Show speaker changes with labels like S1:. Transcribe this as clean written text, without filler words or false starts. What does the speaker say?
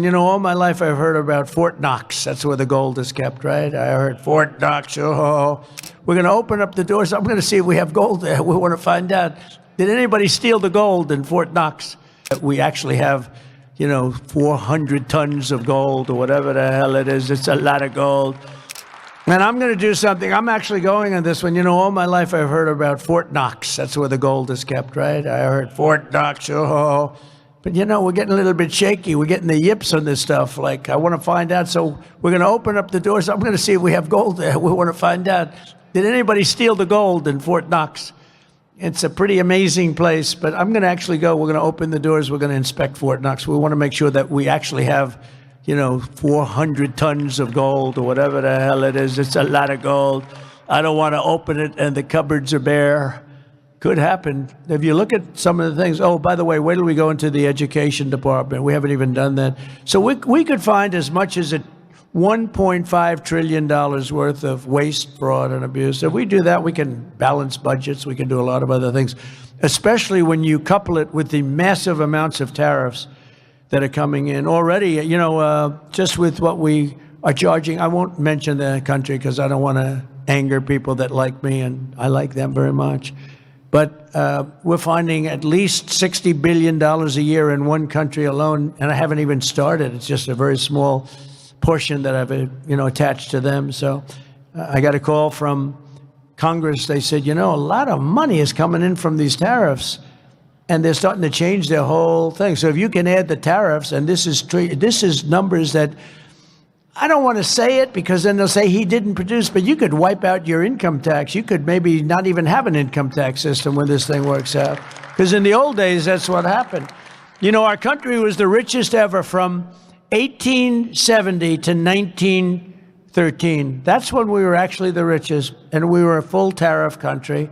S1: You know, all my life I've heard about Fort Knox. That's where the gold is kept, right? I heard Fort Knox. Oh, we're going to open up the doors. I'm going to see if we have gold there. We want to find out. Did anybody steal the gold in Fort Knox? We actually have, 400 tons of gold or whatever the hell it is. It's a lot of gold. And I'm going to do something. I'm actually going on this one. You know, all my life I've heard about Fort Knox. That's where the gold is kept, right? I heard Fort Knox. Oh. But, we're getting a little bit shaky. We're getting the yips on this stuff. Like, I want to find out. So we're going to open up the doors. I'm going to see if we have gold there. We want to find out. Did anybody steal the gold in Fort Knox? It's a pretty amazing place. But I'm going to actually go. We're going to open the doors. We're going to inspect Fort Knox. We want to make sure that we actually have, 400 tons of gold or whatever the hell it is. It's a lot of gold. I don't want to open it and the cupboards are bare. Could happen. If you look at some of the things, oh, by the way, wait till we go into the education department. We haven't even done that. So we could find as much as $1.5 trillion worth of waste, fraud, and abuse. If we do that, we can balance budgets. We can do a lot of other things, especially when you couple it with the massive amounts of tariffs that are coming in already. Just with what we are charging, I won't mention the country because I don't want to anger people that like me, and I like them very much. But we're finding at least $60 billion a year in one country alone, and I haven't even started. It's just a very small portion that I've attached to them. So I got a call from Congress. They said, a lot of money is coming in from these tariffs, and they're starting to change their whole thing. So if you can add the tariffs, and this is numbers that I don't want to say it because then they'll say he didn't produce, but you could wipe out your income tax. You could maybe not even have an income tax system when this thing works out. Because in the old days, that's what happened. Our country was the richest ever from 1870 to 1913. That's when we were actually the richest, and we were a full tariff country.